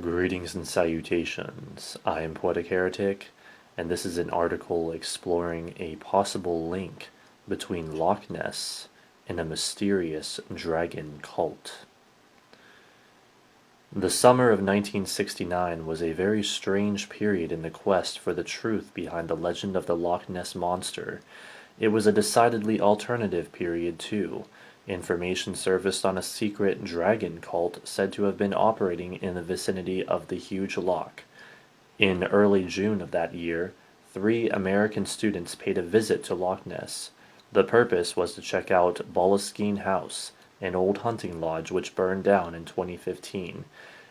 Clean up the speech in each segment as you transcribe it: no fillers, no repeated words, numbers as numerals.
Greetings and salutations. I am Poetic Heretic, and this is an article exploring a possible link between Loch Ness and a mysterious dragon cult. The summer of 1969 was a very strange period in the quest for the truth behind the legend of the Loch Ness Monster. It was a decidedly alternative period, too. Information surfaced on a secret dragon cult said to have been operating in the vicinity of the huge loch. In early June of that year, 3 American students paid a visit to Loch Ness. The purpose was to check out Boleskine House, an old hunting lodge which burned down in 2015.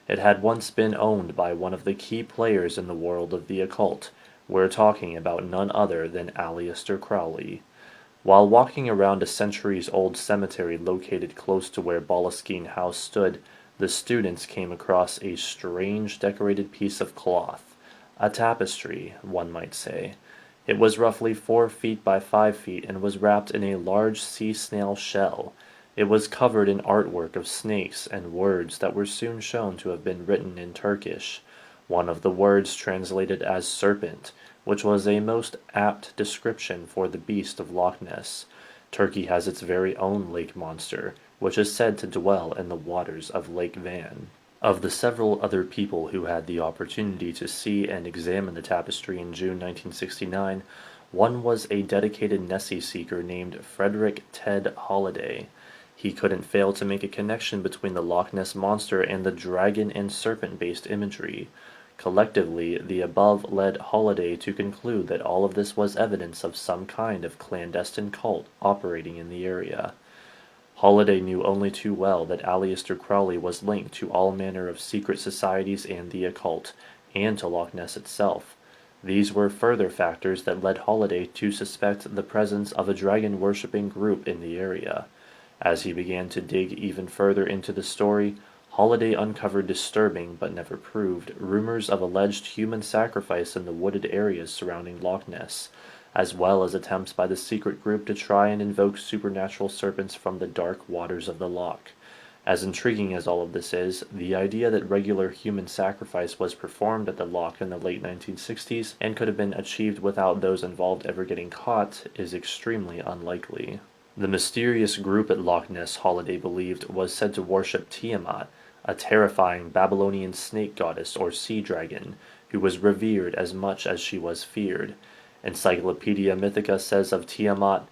It had once been owned by one of the key players in the world of the occult. We're talking about none other than Aleister Crowley. While walking around a centuries-old cemetery located close to where Boleskine House stood, the students came across a strange decorated piece of cloth. A tapestry, one might say. It was roughly 4 feet by 5 feet and was wrapped in a large sea snail shell. It was covered in artwork of snakes and words that were soon shown to have been written in Turkish. One of the words translated as serpent, which was a most apt description for the beast of Loch Ness. Turkey has its very own lake monster, which is said to dwell in the waters of Lake Van. Of the several other people who had the opportunity to see and examine the tapestry in June 1969, one was a dedicated Nessie seeker named Frederick Ted Holliday. He couldn't fail to make a connection between the Loch Ness Monster and the dragon and serpent-based imagery. Collectively, the above led Holliday to conclude that all of this was evidence of some kind of clandestine cult operating in the area. Holliday knew only too well that Aleister Crowley was linked to all manner of secret societies and the occult, and to Loch Ness itself. These were further factors that led Holliday to suspect the presence of a dragon-worshipping group in the area. As he began to dig even further into the story, Holliday uncovered disturbing, but never proved, rumors of alleged human sacrifice in the wooded areas surrounding Loch Ness, as well as attempts by the secret group to try and invoke supernatural serpents from the dark waters of the loch. As intriguing as all of this is, the idea that regular human sacrifice was performed at the loch in the late 1960s and could have been achieved without those involved ever getting caught is extremely unlikely. The mysterious group at Loch Ness, Holliday believed, was said to worship Tiamat, a terrifying Babylonian snake goddess or sea dragon, who was revered as much as she was feared. Encyclopedia Mythica says of Tiamat,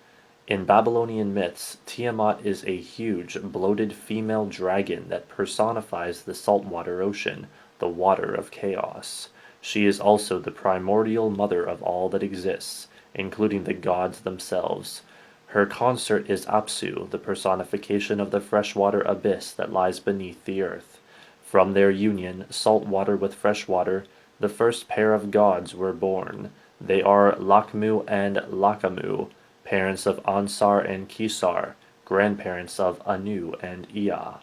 "In Babylonian myths, Tiamat is a huge, bloated female dragon that personifies the saltwater ocean, the water of chaos. She is also the primordial mother of all that exists, including the gods themselves. Her consort is Apsu, the personification of the freshwater abyss that lies beneath the earth. From their union, salt water with fresh water, the first pair of gods were born. They are Lakmu and Lakamu, parents of Ansar and Kisar, grandparents of Anu and Ea."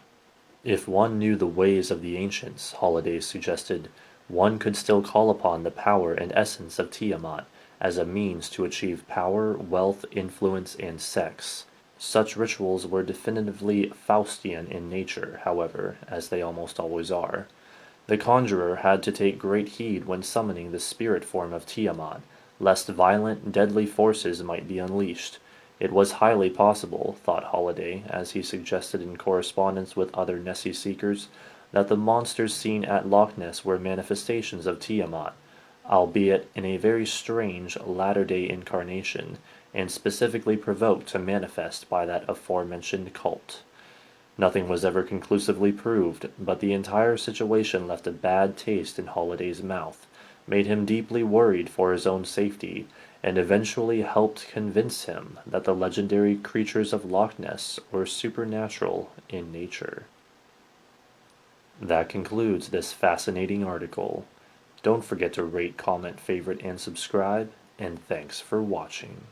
If one knew the ways of the ancients, Holliday suggested, one could still call upon the power and essence of Tiamat as a means to achieve power, wealth, influence, and sex. Such rituals were definitively Faustian in nature, however, as they almost always are. The conjurer had to take great heed when summoning the spirit form of Tiamat, lest violent, deadly forces might be unleashed. It was highly possible, thought Holliday, as he suggested in correspondence with other Nessie seekers, that the monsters seen at Loch Ness were manifestations of Tiamat, albeit in a very strange latter-day incarnation, and specifically provoked to manifest by that aforementioned cult. Nothing was ever conclusively proved, but the entire situation left a bad taste in Holliday's mouth, made him deeply worried for his own safety, and eventually helped convince him that the legendary creatures of Loch Ness were supernatural in nature. That concludes this fascinating article. Don't forget to rate, comment, favorite, and subscribe, and thanks for watching.